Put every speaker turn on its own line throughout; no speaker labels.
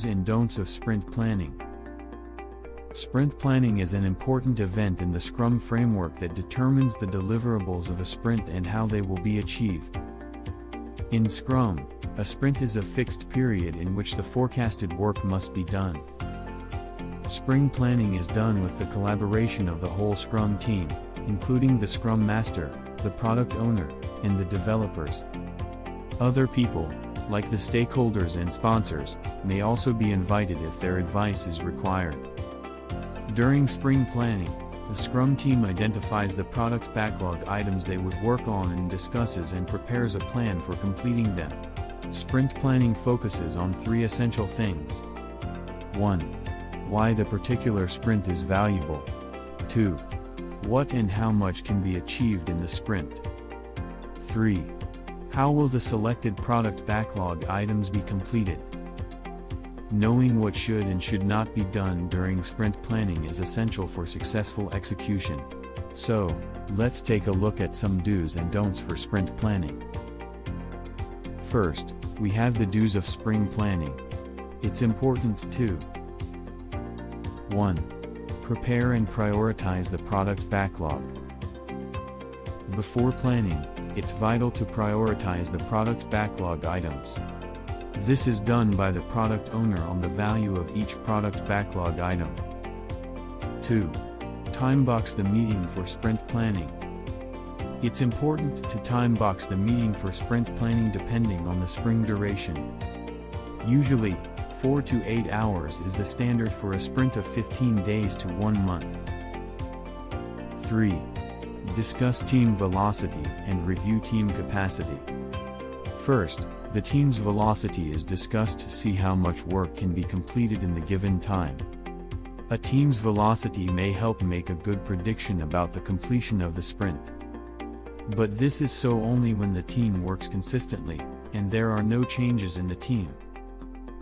Do's and don'ts of sprint planning. Sprint planning is an important event in the Scrum framework that determines the deliverables of a sprint and how they will be achieved. In Scrum, a sprint is a fixed period in which the forecasted work must be done. Sprint planning is done with the collaboration of the whole Scrum team, including the Scrum Master, the product owner, and the developers. Other people, like the stakeholders and sponsors, may also be invited if their advice is required. During sprint planning, the Scrum team identifies the product backlog items they would work on and discusses and prepares a plan for completing them. Sprint planning focuses on 3 essential things. 1. Why the particular sprint is valuable. 2. What and how much can be achieved in the sprint. 3. How will the selected product backlog items be completed? Knowing what should and should not be done during sprint planning is essential for successful execution. So, let's take a look at some do's and don'ts for sprint planning. First, we have the do's of sprint planning. It's important to 1. Prepare and prioritize the product backlog. Before planning, it's vital to prioritize the product backlog items. This is done by the product owner on the value of each product backlog item. 2. Timebox the meeting for sprint planning. It's important to timebox the meeting for sprint planning depending on the sprint duration. Usually, 4 to 8 hours is the standard for a sprint of 15 days to 1 month. 3. Discuss team velocity and review team capacity. First, the team's velocity is discussed to see how much work can be completed in the given time. A team's velocity may help make a good prediction about the completion of the sprint. But this is so only when the team works consistently, and there are no changes in the team.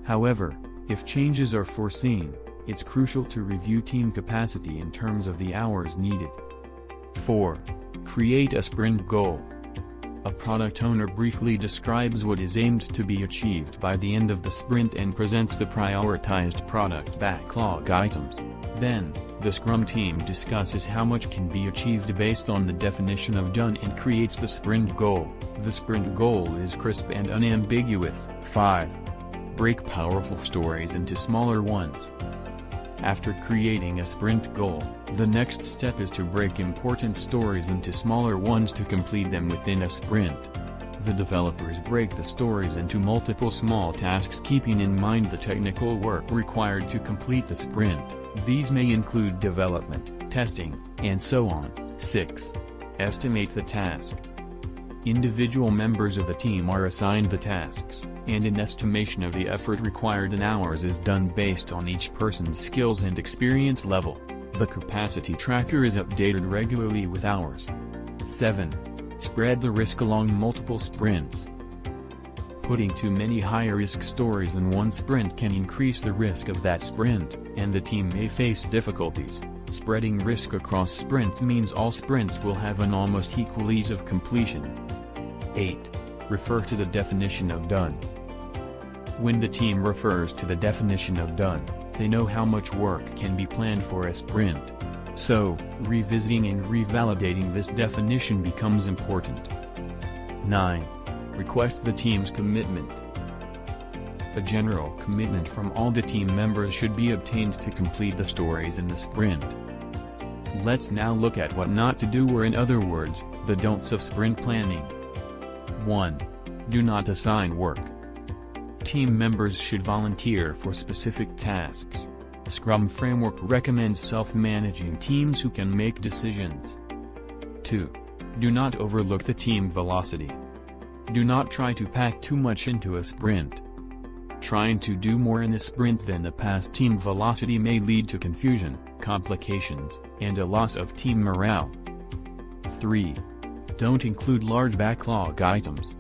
However, if changes are foreseen, it's crucial to review team capacity in terms of the hours needed. 4. Create a sprint goal. A product owner briefly describes what is aimed to be achieved by the end of the sprint and presents the prioritized product backlog items. Then, the Scrum team discusses how much can be achieved based on the definition of done and creates the sprint goal. The sprint goal is crisp and unambiguous. 5. Break powerful stories into smaller ones. After creating a sprint goal, the next step is to break important stories into smaller ones to complete them within a sprint. The developers break the stories into multiple small tasks keeping in mind the technical work required to complete the sprint. These may include development, testing, and so on. 6. Estimate the task. Individual members of the team are assigned the tasks, and an estimation of the effort required in hours is done based on each person's skills and experience level. The capacity tracker is updated regularly with hours. 7. Spread the risk along multiple sprints. Putting too many high-risk stories in one sprint can increase the risk of that sprint, and the team may face difficulties. Spreading risk across sprints means all sprints will have an almost equal ease of completion. 8. Refer to the definition of done. When the team refers to the definition of done, they know how much work can be planned for a sprint. So, revisiting and revalidating this definition becomes important. 9. Request the team's commitment. A general commitment from all the team members should be obtained to complete the stories in the sprint. Let's now look at what not to do, or in other words, the don'ts of sprint planning. 1. Do not assign work. Team members should volunteer for specific tasks. The Scrum framework recommends self-managing teams who can make decisions. 2. Do not overlook the team velocity. Do not try to pack too much into a sprint. Trying to do more in a sprint than the past team velocity may lead to confusion, complications, and a loss of team morale. 3. Don't include large backlog items.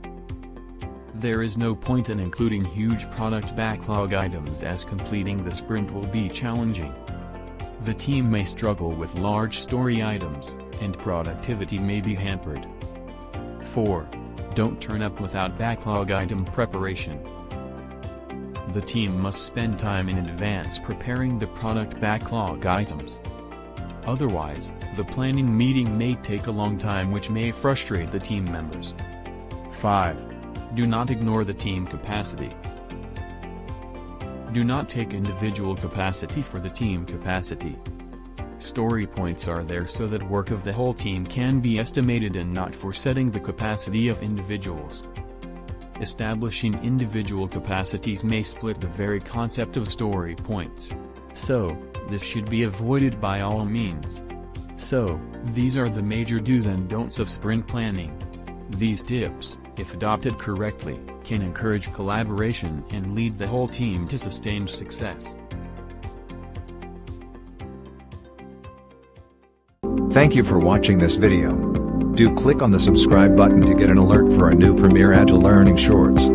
There is no point in including huge product backlog items, as completing the sprint will be challenging. The team may struggle with large story items, and productivity may be hampered. 4. Don't turn up without backlog item preparation. The team must spend time in advance preparing the product backlog items. Otherwise, the planning meeting may take a long time, which may frustrate the team members. 5. Do not ignore the team capacity. Do not take individual capacity for the team capacity. Story points are there so that work of the whole team can be estimated and not for setting the capacity of individuals. Establishing individual capacities may split the very concept of story points. So, this should be avoided by all means. So, these are the major do's and don'ts of sprint planning. These tips, if adopted correctly, can encourage collaboration and lead the whole team to sustained success.
Thank you for watching this video. Do click on the subscribe button to get an alert for our new PremierAgile Learning Shorts.